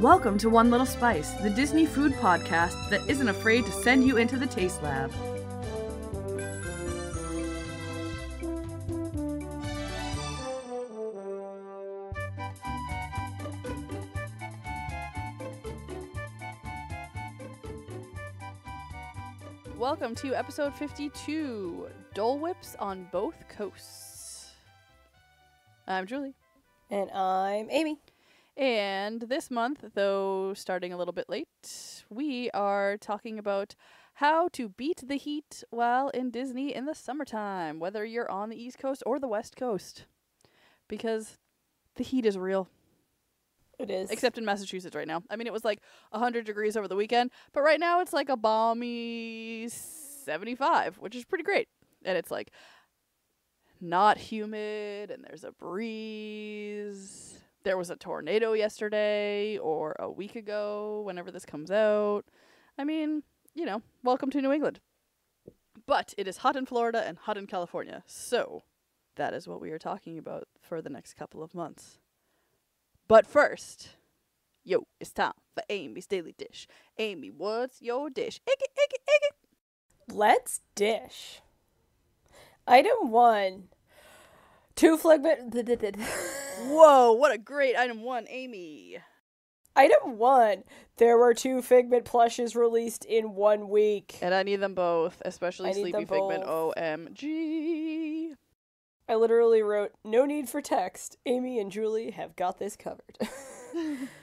Welcome to One Little Spice, the Disney food podcast that isn't afraid to send you into the taste lab. Welcome to episode 52, Dole Whips on both coasts. I'm Julie. And I'm Amy. And this month, though starting a little bit late, we are talking about how to beat the heat while in Disney in the summertime, whether you're on the East Coast or the West Coast. Because the heat is real. It is. Except in Massachusetts right now. I mean, it was like 100 degrees over the weekend, but right now it's like a balmy 75, which is pretty great. And it's like not humid, and there's a breeze. There was a tornado yesterday or a week ago, whenever this comes out. I mean, you know, welcome to New England. But it is hot in Florida and hot in California. So that is what we are talking about for the next couple of months. But first, yo, it's time for Amy's Daily Dish. Amy, what's your dish? Iggy. Let's dish. Item 1. 2 Figment. Whoa, what a great item 1, Amy. Item 1. There were 2 Figment plushes released in 1 week. And I need them both, especially Sleepy Figment. Both. OMG. I literally wrote, no need for text. Amy and Julie have got this covered.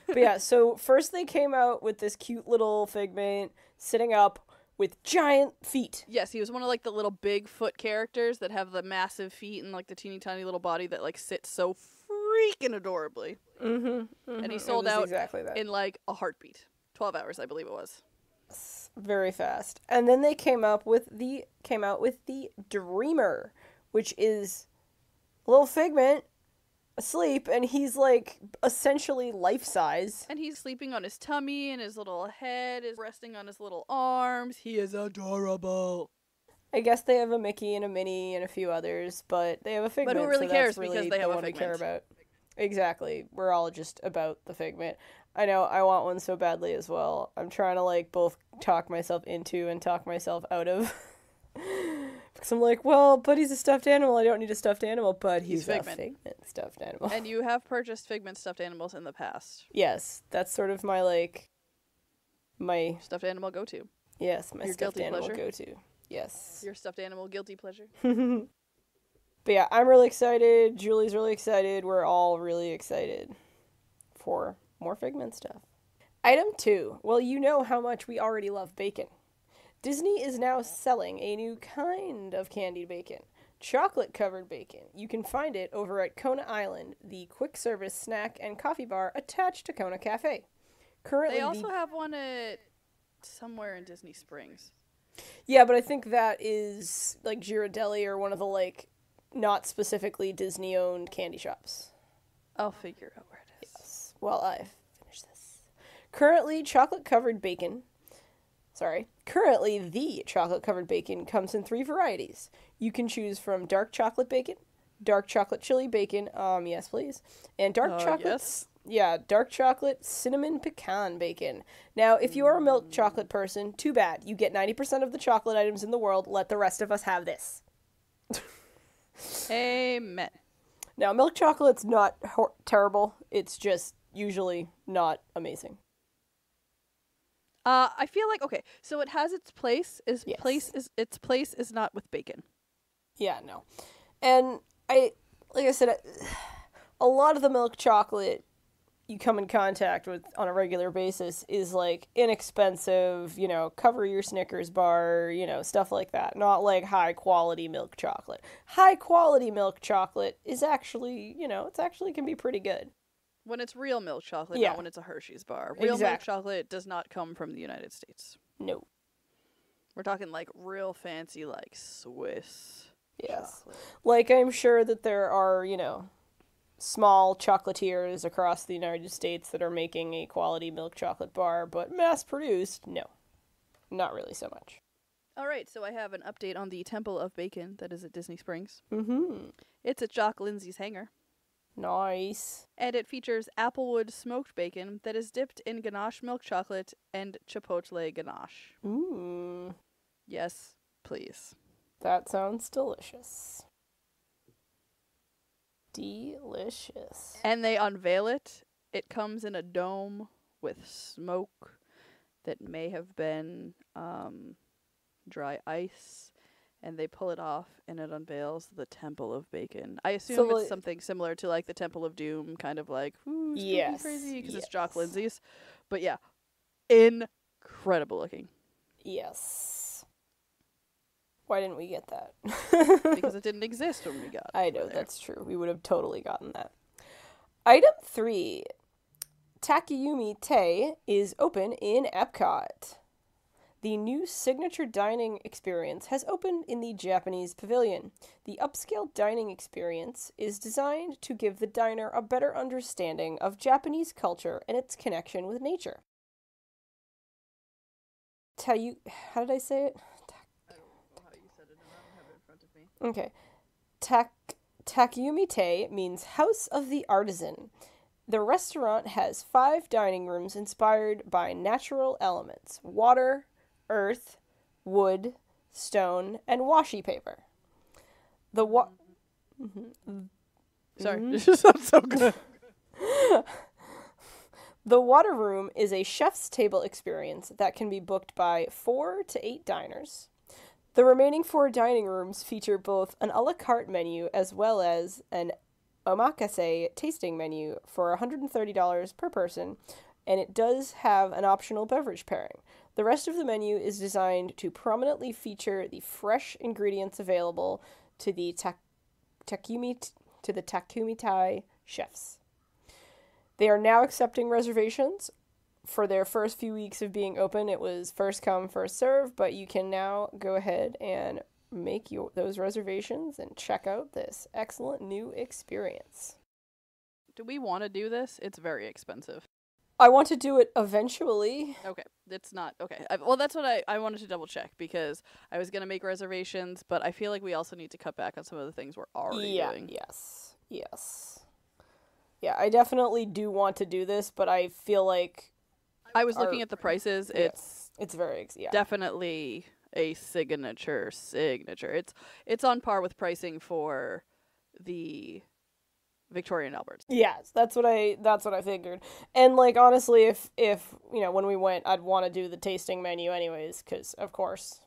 But yeah, so first they came out with this cute little Figment sitting up with giant feet. Yes, he was one of like the little Bigfoot characters that have the massive feet and like the teeny tiny little body that like sits so freaking adorably. And he sold out exactly that. in like a heartbeat. 12 hours, I believe it was. Very fast. And then they came out with the Dreamer, which is a little Figment asleep, and he's like essentially life-size. And he's sleeping on his tummy, and his little head is resting on his little arms. He is adorable. I guess they have a Mickey and a Minnie and a few others, but they have a Figment. But who really so cares, that's really because they have the a one we Figment. care about. Exactly. We're all just about the Figment. I know, I want one so badly as well. I'm trying to like both talk myself into and talk myself out of. Because I'm like, well, but he's a stuffed animal. I don't need a stuffed animal, but he's a Figment stuffed animal. And you have purchased Figment stuffed animals in the past. Yes, that's sort of my stuffed animal go-to. Yes, my Your stuffed guilty animal pleasure? go-to. Yes. Your stuffed animal guilty pleasure. But yeah, I'm really excited. Julie's really excited. We're all really excited for more Figment stuff. Item 2. Well, you know how much we already love bacon. Disney is now selling a new kind of candied bacon, chocolate-covered bacon. You can find it over at Kona Island, the quick-service snack and coffee bar attached to Kona Cafe. Currently, they also have one at somewhere in Disney Springs. Yeah, but I think that is like Ghirardelli or one of the like not specifically Disney-owned candy shops. I'll figure out where it is. Yes. Well, I've finished this. Currently, the chocolate-covered bacon comes in 3 varieties. You can choose from dark chocolate bacon, dark chocolate chili bacon, yes please, and dark chocolate, yes. Dark chocolate cinnamon pecan bacon. Now, if you are a milk chocolate person, too bad. You get 90% of the chocolate items in the world. Let the rest of us have this. Amen. Now, milk chocolate's not terrible. It's just usually not amazing. I feel like, okay, so it has its place. Its Yes. place is not with bacon. Yeah, no. And like I said, a lot of the milk chocolate you come in contact with on a regular basis is like inexpensive, cover your Snickers bar, stuff like that. Not like high quality milk chocolate. High quality milk chocolate is actually, it's actually can be pretty good. When it's real milk chocolate, Yeah. not when it's a Hershey's bar. Real milk Exactly. chocolate does not come from the United States. No. We're talking like real fancy, like Swiss Yes. chocolate. Like I'm sure that there are, small chocolatiers across the United States that are making a quality milk chocolate bar, but mass-produced, no. Not really so much. All right, so I have an update on the Temple of Bacon that is at Disney Springs. Mm-hmm. It's at Jock Lindsay's hangar. Nice. And it features applewood smoked bacon that is dipped in ganache milk chocolate and chipotle ganache. Ooh. Yes, please. That sounds delicious. Delicious. And they unveil it. It comes in a dome with smoke that may have been dry ice. And they pull it off, and it unveils the Temple of Bacon. I assume it's something similar to, like, the Temple of Doom, kind of like, ooh, spooky, crazy, because it's Jock Lindsay's. But yeah, incredible looking. Yes. Why didn't we get that? Because it didn't exist when we got it. I know, that's true. We would have totally gotten that. Item 3. Takayumi Te is open in Epcot. The new signature dining experience has opened in the Japanese pavilion. The upscale dining experience is designed to give the diner a better understanding of Japanese culture and its connection with nature. How did I say it? I don't know how you said it, and I don't have it in front of me. Okay. Takayumi Te means House of the Artisan. The restaurant has 5 dining rooms inspired by natural elements: water, earth, wood, stone, and washi paper. Sorry, this just sounds so good. The water room is a chef's table experience that can be booked by 4 to 8 diners. The remaining 4 dining rooms feature both an a la carte menu as well as an omakase tasting menu for $130 per person, and it does have an optional beverage pairing. The rest of the menu is designed to prominently feature the fresh ingredients available to the Takumi Tai chefs. They are now accepting reservations. For their first few weeks of being open, it was first come, first serve, but you can now go ahead and make those reservations and check out this excellent new experience. Do we want to do this? It's very expensive. I want to do it eventually. Okay, it's not. Okay, well, that's what I wanted to double check, because I was going to make reservations, but I feel like we also need to cut back on some of the things we're already doing. Yes. Yeah, I definitely do want to do this, but I feel like... I was looking at the prices. It's very... definitely a signature. It's on par with pricing for the Victoria & Albert's. Yes, that's what I figured. And, like, honestly, if when we went, I'd want to do the tasting menu anyways, because, of course.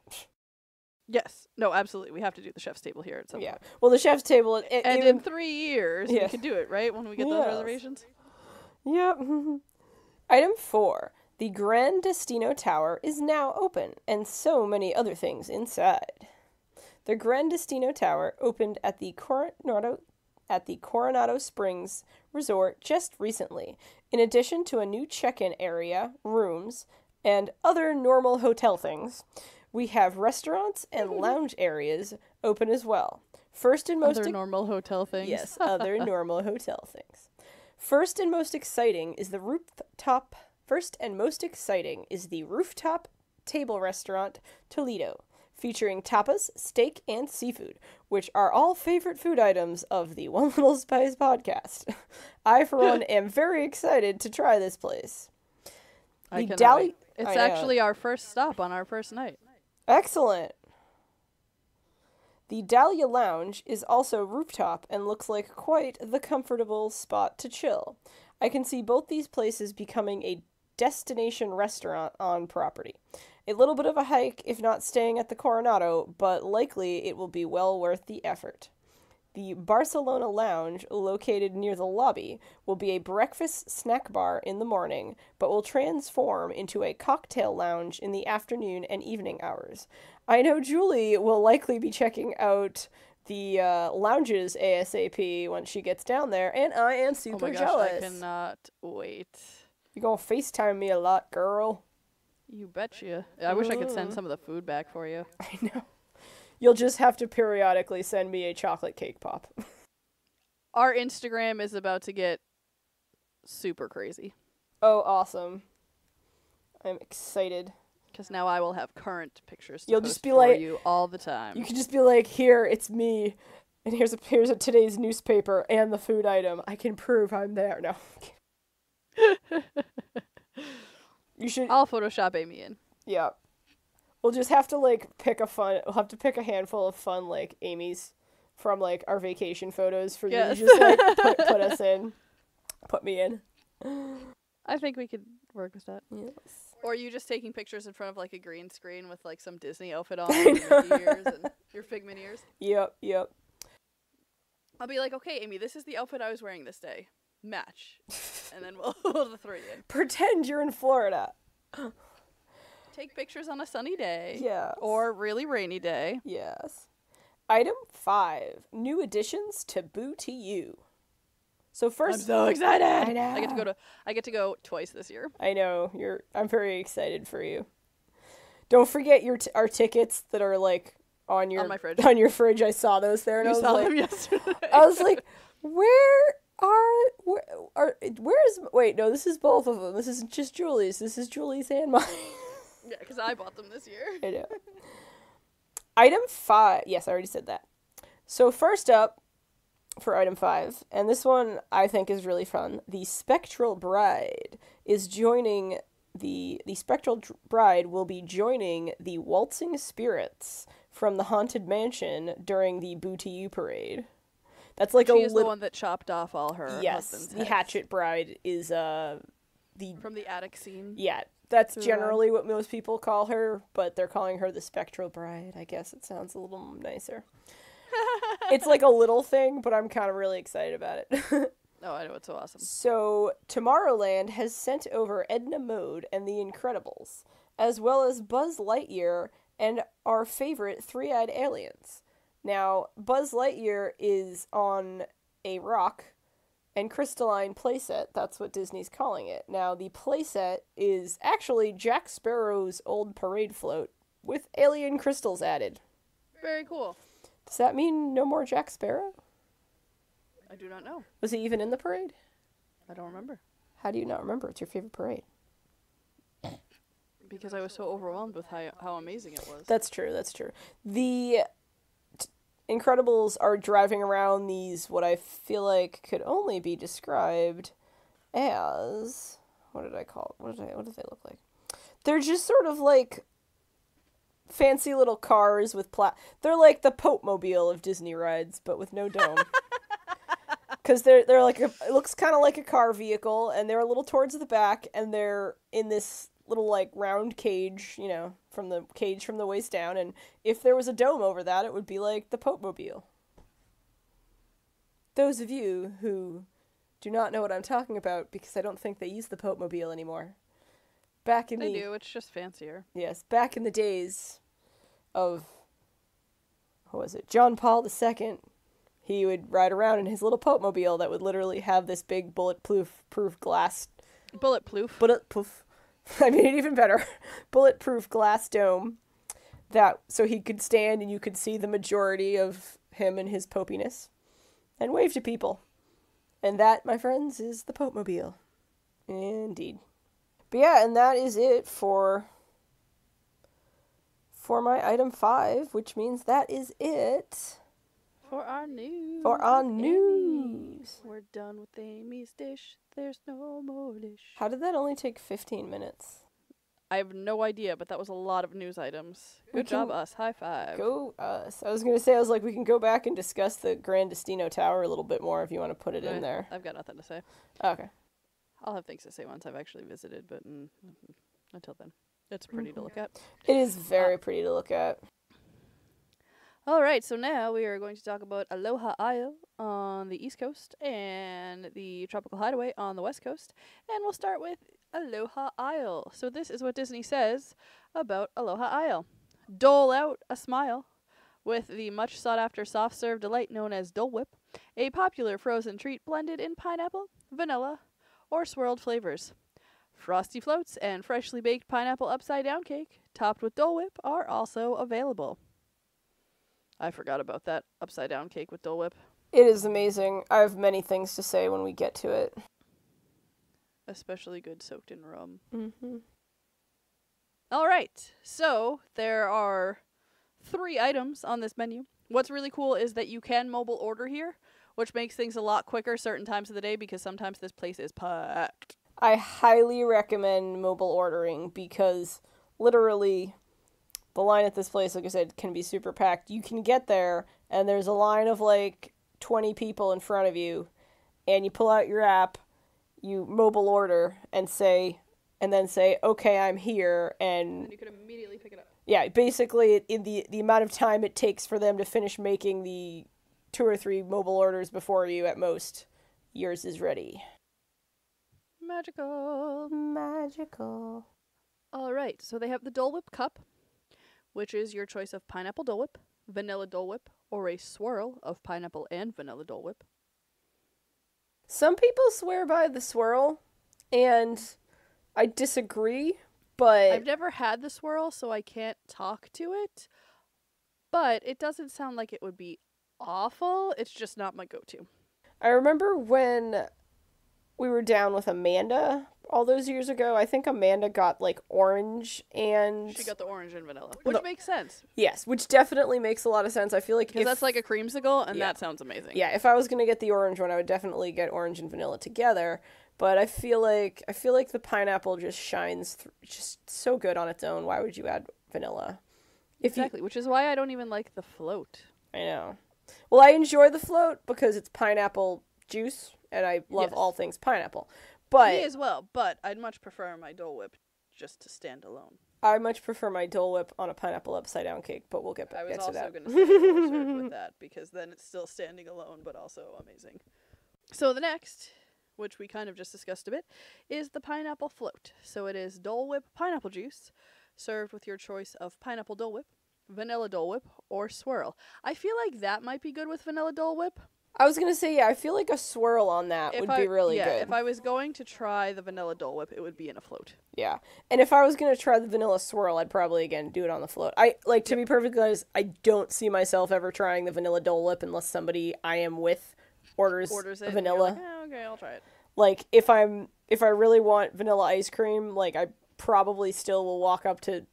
Yes. No, absolutely. We have to do the chef's table here at some point. Well, the chef's table... in 3 years, we can do it, right? When we get those reservations? Yep. Item 4. The Gran Destino Tower is now open, and so many other things inside. The Gran Destino Tower opened at the Coronado Springs Resort just recently. In addition to a new check-in area, rooms, and other normal hotel things, we have restaurants and lounge areas open as well. Other normal hotel things? Yes, other normal hotel things. First and most exciting is the rooftop table restaurant Toledo, featuring tapas, steak, and seafood, which are all favorite food items of the One Little Spice podcast. I, for one, am very excited to try this place. It's actually our first stop on our first night. Excellent. The Dahlia Lounge is also rooftop and looks like quite the comfortable spot to chill. I can see both these places becoming a destination restaurant on property. A little bit of a hike if not staying at the Coronado, but likely it will be well worth the effort. The Barcelona Lounge, located near the lobby, will be a breakfast snack bar in the morning, but will transform into a cocktail lounge in the afternoon and evening hours. I know Juli will likely be checking out the lounges ASAP when she gets down there, and I am super jealous. I cannot wait. You're gonna FaceTime me a lot, girl. You betcha. I wish I could send some of the food back for you. I know. You'll just have to periodically send me a chocolate cake pop. Our Instagram is about to get super crazy. Oh, awesome. I'm excited. Because now I will have current pictures to You'll post just be for like, you all the time. You can just be like, here, it's me. And here's a today's newspaper and the food item. I can prove I'm there. No. You should. I'll Photoshop Amy in. Yeah. We'll just have to like we'll have to pick a handful of fun like Amy's from like our vacation photos for Yes. you to just like put us in. Put me in. I think we could work with that. Yes. Or you just taking pictures in front of like a green screen with like some Disney outfit on and your Mickey ears and your Figment ears. Yep. I'll be like, okay, Amy, this is the outfit I was wearing this day. Match. And then we'll throw you in. Pretend you're in Florida. Take pictures on a sunny day. Yes. Or really rainy day. Yes. Item 5. New additions to Boo to You. So first, I'm so excited. I know. I get to go twice this year. I know I'm very excited for you. Don't forget our tickets that are like on my fridge. On your fridge. I saw those there, and You I was saw like, them yesterday. I was like, where's? Wait, no, this is both of them. This isn't just Julie's. This is Julie's and mine. Yeah, because I bought them this year. I know. Item 5. Yes, I already said that. So first up, for item 5, and this one I think is really fun. The Spectral Bride is joining the Spectral Bride will be joining the Waltzing Spirits from the Haunted Mansion during the Boo to You parade. That's like she is the one that chopped off all her husband's the heads. Hatchet Bride is the From the attic scene. Yeah, that's Through generally what most people call her, but they're calling her the Spectral Bride. I guess it sounds a little nicer. It's like a little thing, but I'm kind of really excited about it. Oh, I know, it's so awesome. So, Tomorrowland has sent over Edna Mode and the Incredibles, as well as Buzz Lightyear and our favorite three-eyed aliens. Now, Buzz Lightyear is on a rock and crystalline playset. That's what Disney's calling it. Now, the playset is actually Jack Sparrow's old parade float with alien crystals added. Very cool. Does that mean no more Jack Sparrow? I do not know. Was he even in the parade? I don't remember. How do you not remember? It's your favorite parade. Because I was so overwhelmed with how amazing it was. That's true. The Incredibles are driving around these, what I feel like could only be described as... What did they look like? They're just sort of like fancy little cars with they're like the Pope Mobile of Disney rides, but with no dome. Because they're like it looks kind of like a car vehicle, and they're a little towards the back, and they're in this little like round cage, from the waist down, and if there was a dome over that, it would be like the Pope Mobile. Those of you who do not know what I'm talking about, because I don't think they use the Pope Mobile anymore. They do, it's just fancier. Yes, back in the days of, what was it, John Paul II, he would ride around in his little Pope Mobile that would literally have this big bulletproof glass... Bulletproof. I made it even better. Bulletproof glass dome so he could stand and you could see the majority of him and his popiness and wave to people. And that, my friends, is the Pope Mobile. Indeed. But yeah, and that is it for my item 5, which means that is it For our news. We're done with Amy's dish. There's no more dish. How did that only take 15 minutes? I have no idea, but that was a lot of news items. Good job, us. High five. Go us. I was going to say, we can go back and discuss the Grand Destino Tower a little bit more if you want to put it in there. I've got nothing to say. Okay. I'll have things to say once I've actually visited, but until then, it's pretty to look at. It is very pretty to look at. All right, so now we are going to talk about Aloha Isle on the East Coast and the Tropical Hideaway on the West Coast. And we'll start with Aloha Isle. So this is what Disney says about Aloha Isle. Dole out a smile with the much sought-after soft-serve delight known as Dole Whip, a popular frozen treat blended in pineapple, vanilla, or swirled flavors. Frosty floats and freshly baked pineapple upside-down cake, topped with Dole Whip, are also available. I forgot about that upside-down cake with Dole Whip. It is amazing. I have many things to say when we get to it. Especially good soaked in rum. Mm-hmm. All right, so there are 3 items on this menu. What's really cool is that you can mobile order here, which makes things a lot quicker certain times of the day because sometimes this place is packed. I highly recommend mobile ordering because literally the line at this place, like I said, can be super packed. You can get there and there's a line of like 20 people in front of you, and you pull out your app, you mobile order and then say, okay, I'm here, and you can immediately pick it up. Yeah, basically in the amount of time it takes for them to finish making the 2 or 3 mobile orders before you at most, yours is ready. Magical. Magical. All right, so they have the Dole Whip cup, which is your choice of pineapple Dole Whip, vanilla Dole Whip, or a swirl of pineapple and vanilla Dole Whip. Some people swear by the swirl, and I disagree, but I've never had the swirl, so I can't talk to it, but it doesn't sound like it would be awful. It's just not my go-to. I remember when we were down with Amanda all those years ago. I think Amanda got like orange, and she got the orange and vanilla, which makes sense. Yes, which definitely makes a lot of sense. I feel like because that's like a creamsicle, and that sounds amazing. Yeah, if I was gonna get the orange one, I would definitely get orange and vanilla together. But I feel like the pineapple just shines just so good on its own. Why would you add vanilla? Exactly, which is why I don't even like the float. I know. Well, I enjoy the float because it's pineapple juice, and I love all things pineapple. But me as well, but I'd much prefer my Dole Whip just to stand alone. I much prefer my Dole Whip on a pineapple upside down cake, but we'll get to that. I was also going to say served with that, because then it's still standing alone, but also amazing. So the next, which we kind of just discussed a bit, is the pineapple float. So it is Dole Whip pineapple juice, served with your choice of pineapple Dole Whip, vanilla Dole Whip, or swirl. I feel like that might be good with vanilla Dole Whip. I was going to say, yeah, I feel like a swirl on that would be really good. If I was going to try the vanilla Dole Whip, it would be in a float. Yeah. And if I was going to try the vanilla swirl, I'd probably, again, do it on the float. To be perfectly honest, I don't see myself ever trying the vanilla Dole Whip unless somebody I am with orders it, vanilla. And you're like, okay, I'll try it. Like, if I really want vanilla ice cream, like, I probably still will walk up to,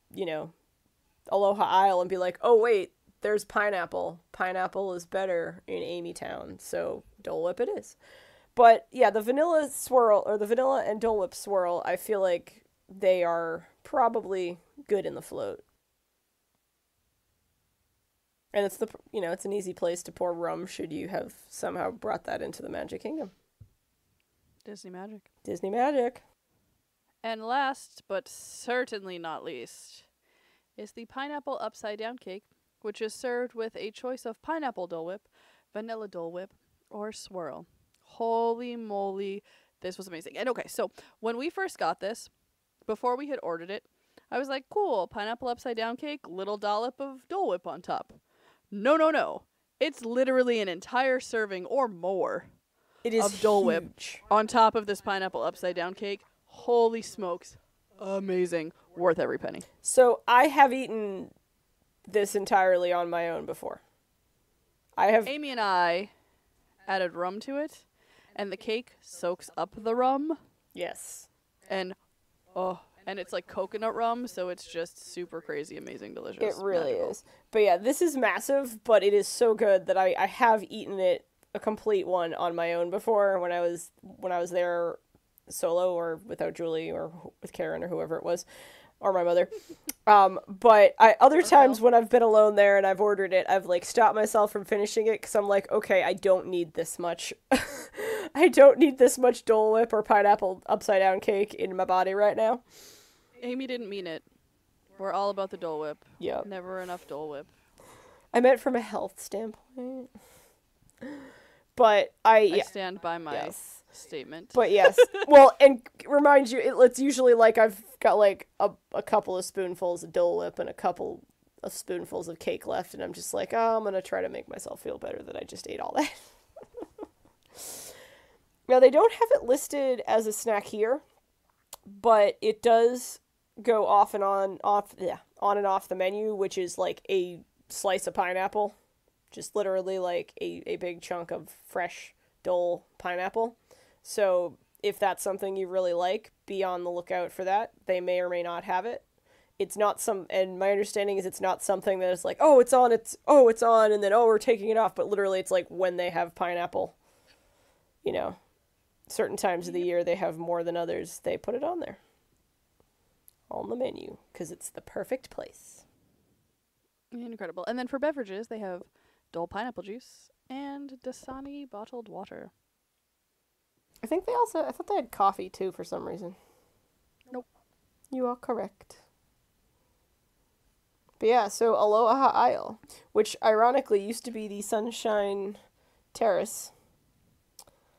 Aloha Isle and be like, oh, wait, there's pineapple. Pineapple is better in Amy Town, so Dole Whip it is. But, yeah, the vanilla swirl, or the vanilla and Dole Whip swirl, I feel like they are probably good in the float. And it's it's an easy place to pour rum should you have somehow brought that into the Magic Kingdom. Disney Magic. Disney Magic. And last, but certainly not least, is the pineapple upside down cake, which is served with a choice of pineapple Dole Whip, vanilla Dole Whip, or swirl. Holy moly, this was amazing. And okay, so when we first got this, before we had ordered it, I was like, cool, pineapple upside down cake, little dollop of Dole Whip on top. No. It's literally an entire serving or more of Dole Whip on top of this pineapple upside down cake. Holy smokes. Amazing. Worth every penny. So I have eaten this entirely on my own before. Amy and I added rum to it, and the cake soaks up the rum. Yes. And it's like coconut rum, so it's just super crazy, amazing, delicious. It really magical. is. But yeah, this is massive, but it is so good that I have eaten it, a complete one, on my own before when I was there solo or without Juli or with Karen or whoever it was, or my mother. But other times when I've been alone there and I've ordered it, I've like stopped myself from finishing it because I'm like, okay, I don't need this much. I don't need this much Dole Whip or pineapple upside down cake in my body right now. Amy didn't mean it. We're all about the Dole Whip. Yeah. Never enough Dole Whip. I meant from a health standpoint. But I stand by my statement. But yes. Well, and remind you, it's usually like I've got like a couple of spoonfuls of Dole Whip and a couple of spoonfuls of cake left, and I'm just like, oh, I'm going to try to make myself feel better that I just ate all that. Now, they don't have it listed as a snack here, but it does go on and off the menu, which is like a slice of pineapple. Just literally like a big chunk of fresh Dole pineapple. So if that's something you really like, be on the lookout for that. They may or may not have it. it's not and my understanding is it's not something that is like, oh, it's on, it's on, and then, oh, we're taking it off, but literally it's like when they have pineapple, you know, certain times of the year they have more than others, they put it on there. On the menu, because it's the perfect place. Incredible. And then for beverages, they have Dole pineapple juice and Dasani bottled water. I thought they had coffee too for some reason. Nope. You are correct. But yeah, so Aloha Isle, which ironically used to be the Sunshine Terrace.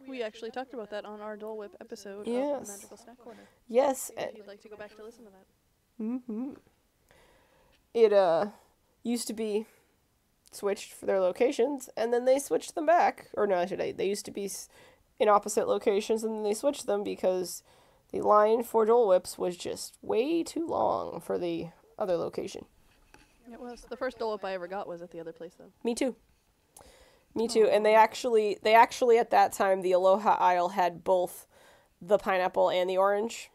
We actually talked about that on our Dole Whip episode Yes. of the Magical Snack Corner. Yes. If you'd like to go back to listen to that. Mm-hmm. It used to be switched for their locations, and then they switched them back. Or no, they used to be in opposite locations, and then they switched them because the line for Dole Whips was just way too long for the other location. It was. The first Dole Whip I ever got was at the other place, though. Me too. And they actually at that time, the Aloha Isle had both the pineapple and the orange.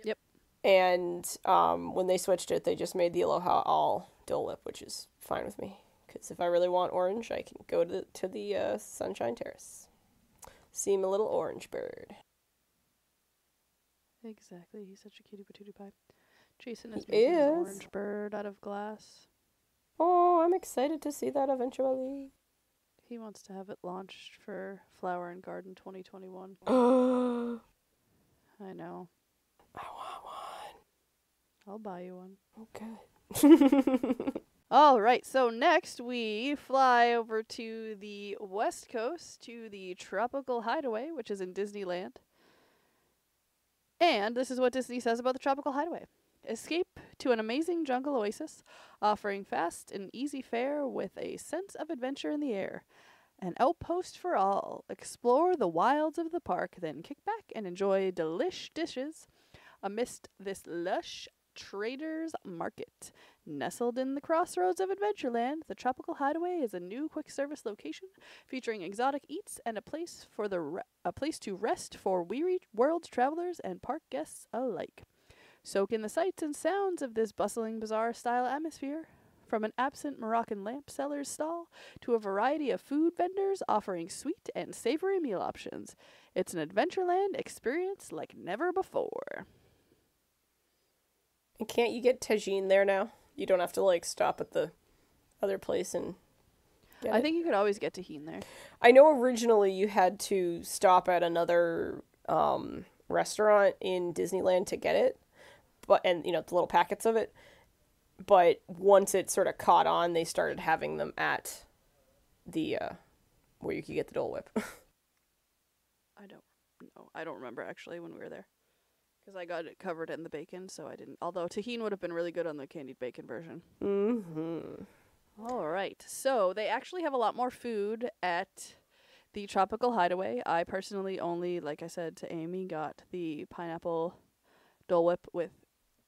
Yep. And when they switched it, they just made the Aloha all Dole Whip, which is fine with me. Because if I really want orange, I can go to the Sunshine Terrace. See my little orange bird. Exactly. He's such a cutie patootie pie. Jason is making an orange bird out of glass. Oh, I'm excited to see that eventually. He wants to have it launched for Flower and Garden 2021. I know. I want one. I'll buy you one. Okay. All right, so next we fly over to the West Coast to the Tropical Hideaway, which is in Disneyland. And this is what Disney says about the Tropical Hideaway. Escape to an amazing jungle oasis, offering fast and easy fare with a sense of adventure in the air. An outpost for all. Explore the wilds of the park, then kick back and enjoy delish dishes amidst this lush Traders Market. Nestled in the crossroads of Adventureland, the Tropical Hideaway is a new quick-service location featuring exotic eats and a place to rest for weary world travelers and park guests alike. Soak in the sights and sounds of this bustling bazaar-style atmosphere, from an absent Moroccan lamp seller's stall to a variety of food vendors offering sweet and savory meal options. It's an Adventureland experience like never before. And can't you get tagine there now? You don't have to, stop at the other place and get I think you could always get tahine there. I know originally you had to stop at another restaurant in Disneyland to get it, and the little packets of it. But once it sort of caught on, they started having them at the where you could get the Dole Whip. I don't know. I don't remember actually when we were there. Because I got it covered in the bacon, so I didn't. Although tahine would have been really good on the candied bacon version. Mm-hmm. All right. So they actually have a lot more food at the Tropical Hideaway. I personally only, like I said to Amy, got the pineapple Dole Whip with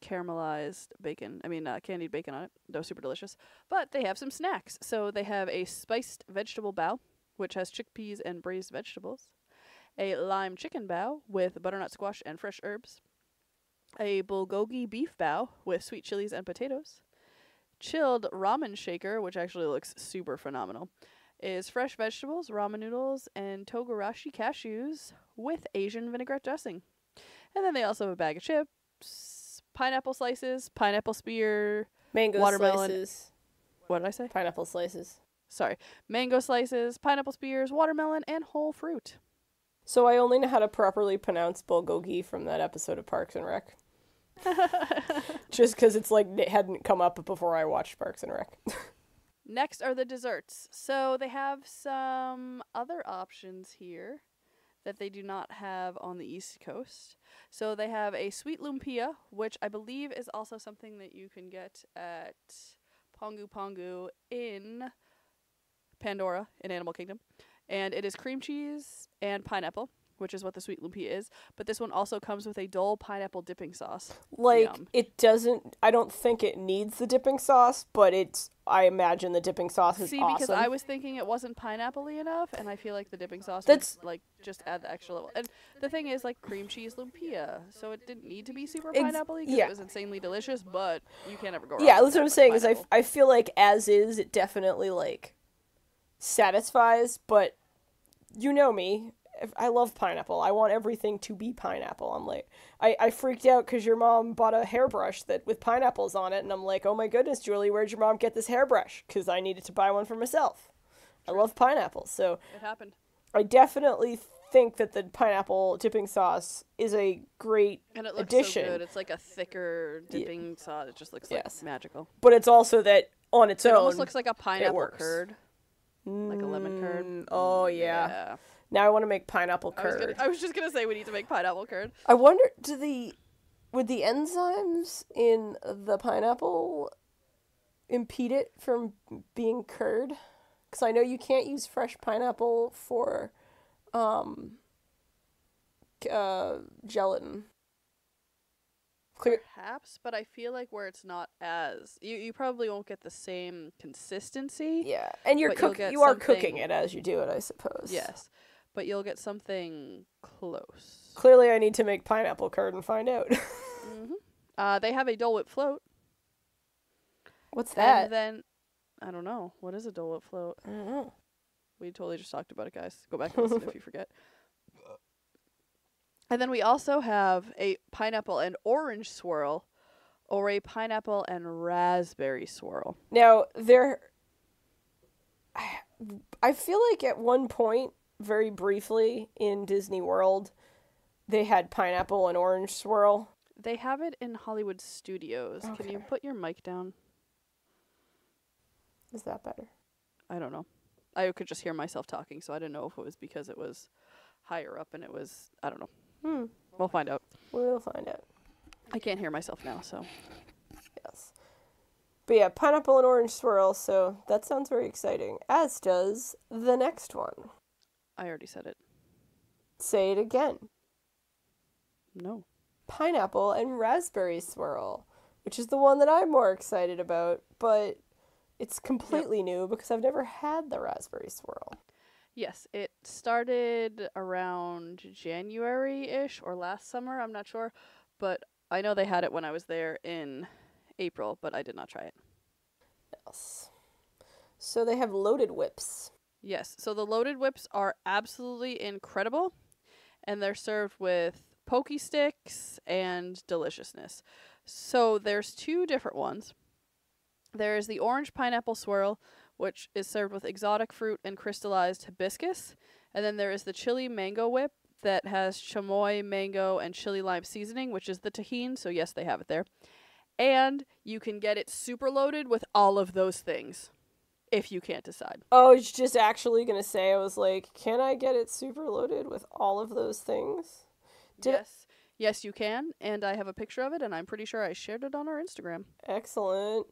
caramelized bacon. Candied bacon on it. That was super delicious. But they have some snacks. So they have a spiced vegetable bao, which has chickpeas and braised vegetables. A lime chicken bao with butternut squash and fresh herbs. A bulgogi beef bao with sweet chilies and potatoes. Chilled ramen shaker, which actually looks super phenomenal, is fresh vegetables, ramen noodles, and togarashi cashews with Asian vinaigrette dressing. And then they also have a bag of chips, pineapple slices, pineapple spear, mango watermelon. Slices. What did I say? Pineapple slices. Sorry. Mango slices, pineapple spears, watermelon, and whole fruit. So I only know how to properly pronounce bulgogi from that episode of Parks and Rec. Just because it hadn't come up before I watched Parks and Rec. Next are the desserts. So they have some other options here that they do not have on the East Coast. So they have a sweet lumpia, which I believe is also something that you can get at Pongu Pongu in Pandora in Animal Kingdom. And it is cream cheese and pineapple which is what the sweet lumpia is. But this one also comes with a Dole pineapple dipping sauce. Like, Yum. it doesn't, I don't think it needs the dipping sauce, but I imagine the dipping sauce is See, awesome. because I was thinking it wasn't pineapple-y enough, and I feel like the dipping sauce That's- would, like, just add the extra level. And the thing is, like, cream cheese lumpia, so it didn't need to be super pineapple-y because yeah. it was insanely delicious, but you can't ever go wrong. Yeah, with that's what I'm that saying, with is pineapple. I feel like as is, it definitely, like, satisfies, but you know me. I love pineapple. I want everything to be pineapple. I'm like, I freaked out because your mom bought a hairbrush with pineapples on it, and I'm like, oh my goodness, Julie, where'd your mom get this hairbrush? Because I needed to buy one for myself. I love pineapples, so It happened. I definitely think that the pineapple dipping sauce is a great And it looks addition. so good. It's like a thicker dipping sauce. It just looks like magical. But it's also that on its It own, almost looks like a pineapple works. curd. Like a lemon curd. Oh, yeah. Now I want to make pineapple curd. I was just gonna say we need to make pineapple curd. I wonder, would the enzymes in the pineapple impede it from being curd? Because I know you can't use fresh pineapple for gelatin. Perhaps, but I feel like where it's not as you probably won't get the same consistency. Yeah, and you are cooking it as you do it, I suppose. Yes, but you'll get something close. Clearly, I need to make pineapple curd and find out. They have a Dole Whip float. What's that? And then I don't know. What is a Dole Whip float? I don't know. We totally just talked about it, guys. Go back and listen if you forget. And then we also have a pineapple and orange swirl, or a pineapple and raspberry swirl. Now, I feel like at one point, very briefly, in Disney World, they had pineapple and orange swirl. They have it in Hollywood Studios. Okay. Can you put your mic down? Is that better? I don't know. I could just hear myself talking, so I didn't know if it was because it was higher up and it was, I don't know. We'll find out. We'll find out. I can't hear myself now, so. Yes. But yeah, pineapple and orange swirl, so that sounds very exciting. As does the next one. I already said it. Say it again. No. Pineapple and raspberry swirl, which is the one that I'm more excited about, but it's completely new because I've never had the raspberry swirl. Yes, it started around January-ish or last summer, I'm not sure, but I know they had it when I was there in April, but I did not try it. Yes. So they have loaded whips. Yes, so the loaded whips are absolutely incredible, and they're served with Pokey sticks and deliciousness. So there's two different ones. There's the orange pineapple swirl, which is served with exotic fruit and crystallized hibiscus. And then there is the chili mango whip that has chamoy, mango, and chili lime seasoning, which is the tahini. So yes, they have it there. And you can get it super loaded with all of those things, if you can't decide. Oh, I was just actually going to say, I was like, can I get it super loaded with all of those things? Yes, you can. And I have a picture of it, and I'm pretty sure I shared it on our Instagram. Excellent.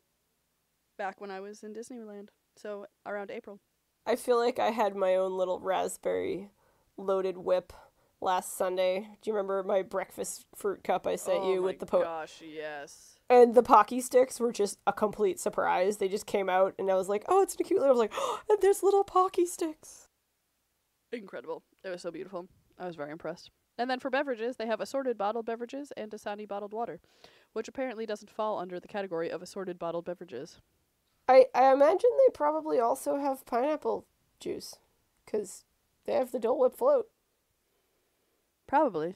Back when I was in Disneyland. So around April. I feel like I had my own little raspberry loaded whip last Sunday. Do you remember my breakfast fruit cup I sent you with the Oh my gosh, yes. And the Pocky sticks were just a complete surprise. They just came out and I was like, oh, it's a cute little, I was like, oh, and there's little Pocky sticks. Incredible. It was so beautiful. I was very impressed. And then for beverages, they have assorted bottled beverages and Dasani bottled water, which apparently doesn't fall under the category of assorted bottled beverages. I imagine they probably also have pineapple juice, because they have the Dole Whip float. Probably.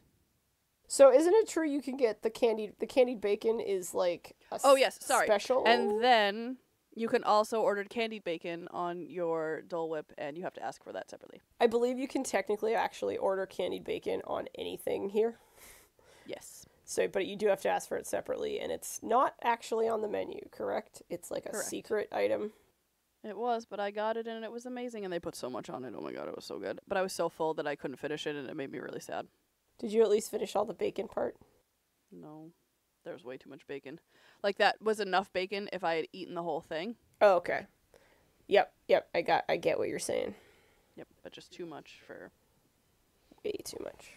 So isn't it true you can get the candied bacon is like a special? And then you can also order candied bacon on your Dole Whip, and you have to ask for that separately. I believe you can technically actually order candied bacon on anything here. Yes. So, but you do have to ask for it separately, and it's not actually on the menu, correct? It's like a secret item. It was, but I got it, and it was amazing, and they put so much on it. Oh my god, it was so good. But I was so full that I couldn't finish it, and it made me really sad. Did you at least finish all the bacon part? No. There was way too much bacon. Like, that was enough bacon if I had eaten the whole thing. Oh, okay. Yep. I get what you're saying. Yep, but just too much for... Way too much.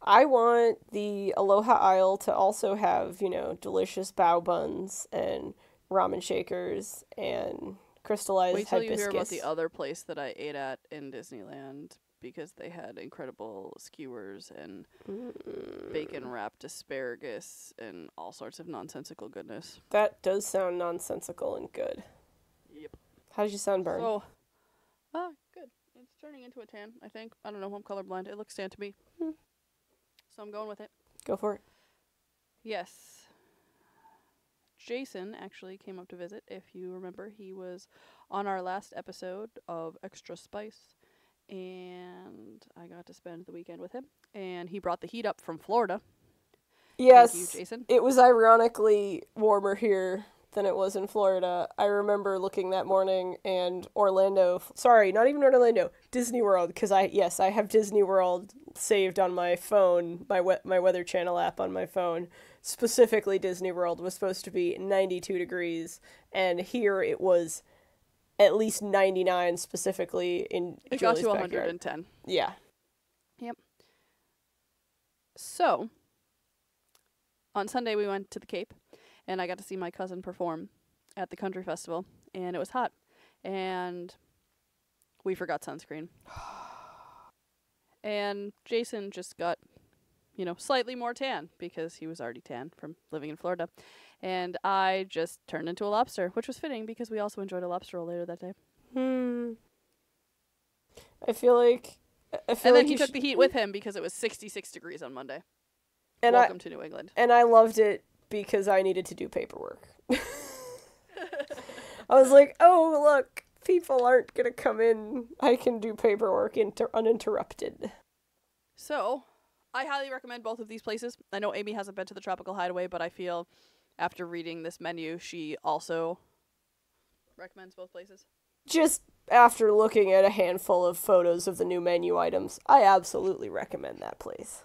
I want the Aloha aisle to also have, delicious bao buns and ramen shakers and crystallized Wait till you hibiscus. hear about the other place that I ate at in Disneyland because they had incredible skewers and bacon wrapped asparagus and all sorts of nonsensical goodness. That does sound nonsensical and good. Yep. How does your sunburn? So, good. It's turning into a tan, I think. I don't know. I'm colorblind. It looks tan to me. So I'm going with it. Go for it. Yes. Jason actually came up to visit. If you remember, he was on our last episode of Extra Spice, and I got to spend the weekend with him. And he brought the heat up from Florida. Yes, thank you, Jason. It was ironically warmer here than it was in Florida. I remember looking that morning and not even Orlando, Disney World, because I have Disney World saved on my phone, my Weather Channel app on my phone. Specifically, Disney World was supposed to be 92 degrees, and here it was at least 99 specifically in It Julie's got to backyard. 110. Yeah. Yep. So, on Sunday we went to the Cape, and I got to see my cousin perform at the country festival, and it was hot, and we forgot sunscreen. And Jason just got, slightly more tan because he was already tan from living in Florida. And I just turned into a lobster, which was fitting because we also enjoyed a lobster roll later that day. I feel like then he took the heat with him because it was 66 degrees on Monday. And Welcome to New England. And I loved it because I needed to do paperwork. I was like, oh, look, people aren't going to come in. I can do paperwork uninterrupted. So, I highly recommend both of these places. I know Amy hasn't been to the Tropical Hideaway, but I feel after reading this menu, she also recommends both places. Just after looking at a handful of photos of the new menu items, I absolutely recommend that place.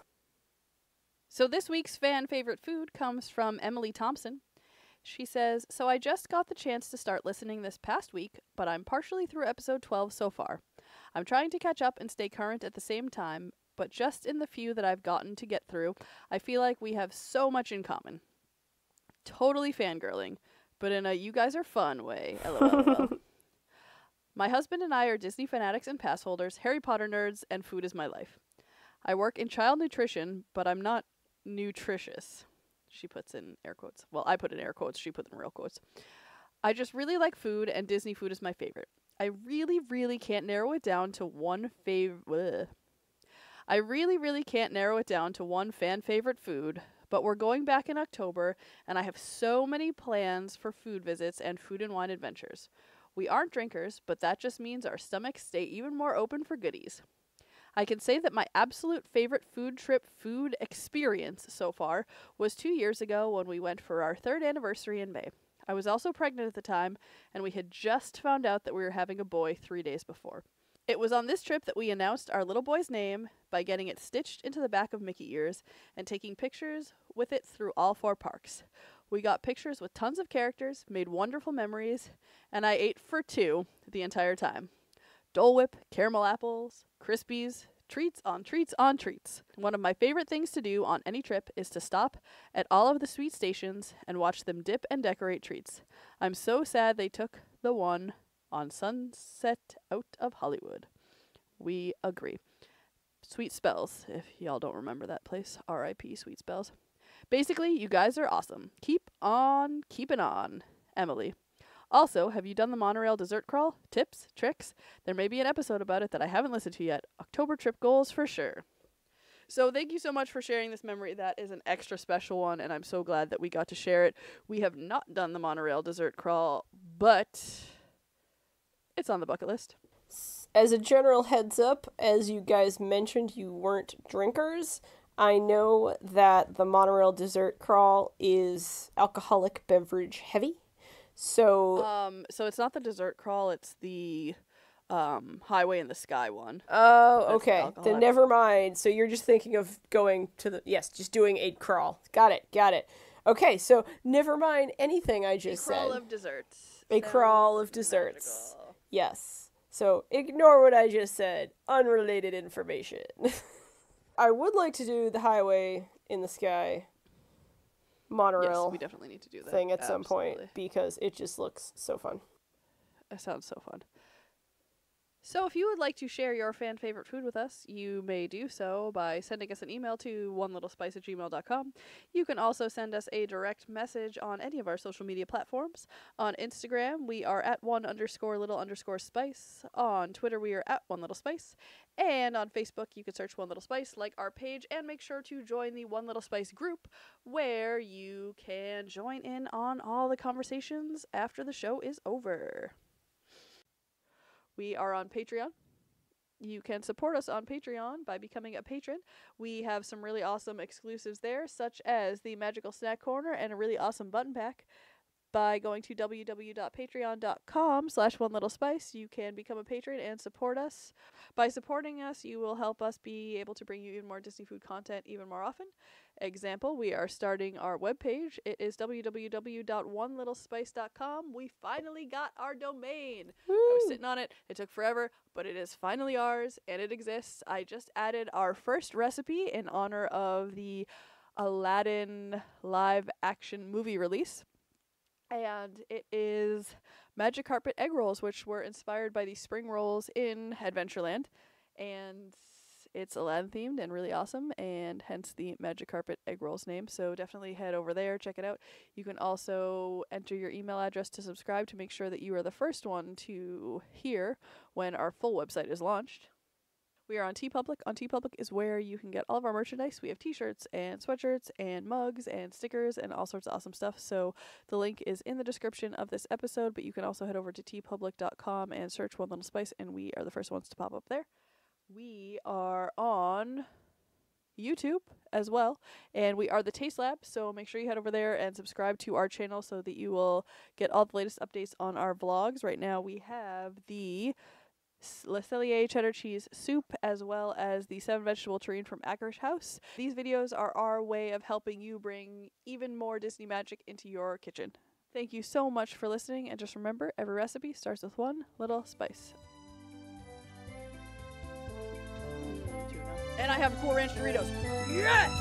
So this week's fan favorite food comes from Emily Thompson. She says, so I just got the chance to start listening this past week, but I'm partially through episode 12 so far. I'm trying to catch up and stay current at the same time, but just in the few that I've gotten to get through, I feel like we have so much in common. Totally fangirling, but in a you guys are fun way. LOL. My husband and I are Disney fanatics and pass holders, Harry Potter nerds, and food is my life. I work in child nutrition, but I'm not nutritious. She puts in air quotes. Well, I put in air quotes. She put in real quotes. I just really like food, and Disney food is my favorite. I really, really can't narrow it down to one fan favorite food, but we're going back in October, and I have so many plans for food visits and food and wine adventures. We aren't drinkers, but that just means our stomachs stay even more open for goodies. I can say that my absolute favorite food experience so far was 2 years ago when we went for our 3rd anniversary in May. I was also pregnant at the time, and we had just found out that we were having a boy 3 days before. It was on this trip that we announced our little boy's name by getting it stitched into the back of Mickey ears and taking pictures with it through all 4 parks. We got pictures with tons of characters, made wonderful memories, and I ate for 2 the entire time. Dole Whip, caramel apples, Crispies, treats on treats on treats. One of my favorite things to do on any trip is to stop at all of the sweet stations and watch them dip and decorate treats. I'm so sad they took the one on Sunset out of Hollywood. We agree. Sweet Spells, if y'all don't remember that place. R.I.P. Sweet Spells. Basically, you guys are awesome. Keep on keeping on. Emily. Also, have you done the monorail dessert crawl? Tips? Tricks? There may be an episode about it that I haven't listened to yet. October trip goals for sure. So thank you so much for sharing this memory. That is an extra special one, and I'm so glad that we got to share it. We have not done the monorail dessert crawl, but it's on the bucket list. As a general heads up, as you guys mentioned, you weren't drinkers. I know that the monorail dessert crawl is alcoholic beverage heavy. So it's not the dessert crawl, it's the Highway in the Sky one. Oh, okay. Then never mind. So you're just thinking of going to just doing a crawl. Got it. Okay, so never mind anything I just said. A crawl of desserts. A crawl of desserts. Magical. Yes. So ignore what I just said. Unrelated information. I would like to do the highway in the sky monorail Yes, we definitely need to do that thing at some point Absolutely. because it just looks so fun. That sounds so fun. So if you would like to share your fan favorite food with us, you may do so by sending us an email to onelittlespice@gmail.com. You can also send us a direct message on any of our social media platforms. On Instagram, we are at @1_little_spice. On Twitter, we are at @1littlespice. And on Facebook, you can search One Little Spice, like our page, and make sure to join the One Little Spice group where you can join in on all the conversations after the show is over. We are on Patreon. You can support us on Patreon by becoming a patron. We have some really awesome exclusives there, such as the Magical Snack Corner and a really awesome button pack. By going to www.patreon.com/onelittlespice, you can become a patron and support us. By supporting us, you will help us be able to bring you even more Disney food content even more often. Example, we are starting our webpage. It is www.onelittlespice.com. We finally got our domain. Woo! I was sitting on it. It took forever, but it is finally ours, and it exists. I just added our first recipe in honor of the Aladdin live action movie release. And it is magic carpet egg rolls, which were inspired by the spring rolls in Adventureland. And it's Aladdin themed and really awesome, and hence the magic carpet egg rolls name. So definitely head over there, check it out. You can also enter your email address to subscribe to make sure that you are the first one to hear when our full website is launched. We are on TeePublic. On TeePublic is where you can get all of our merchandise. We have t-shirts and sweatshirts and mugs and stickers and all sorts of awesome stuff. So the link is in the description of this episode, but you can also head over to teepublic.com and search One Little Spice, and we are the first ones to pop up there. We are on YouTube as well, and we are the Taste Lab, so make sure you head over there and subscribe to our channel so that you will get all the latest updates on our vlogs. Right now we have the Le Cellier cheddar cheese soup, as well as the 7 vegetable terrine from Ackers House. These videos are our way of helping you bring even more Disney magic into your kitchen. Thank you so much for listening, and just remember, every recipe starts with one little spice. And I have Cool Ranch Doritos. Yes!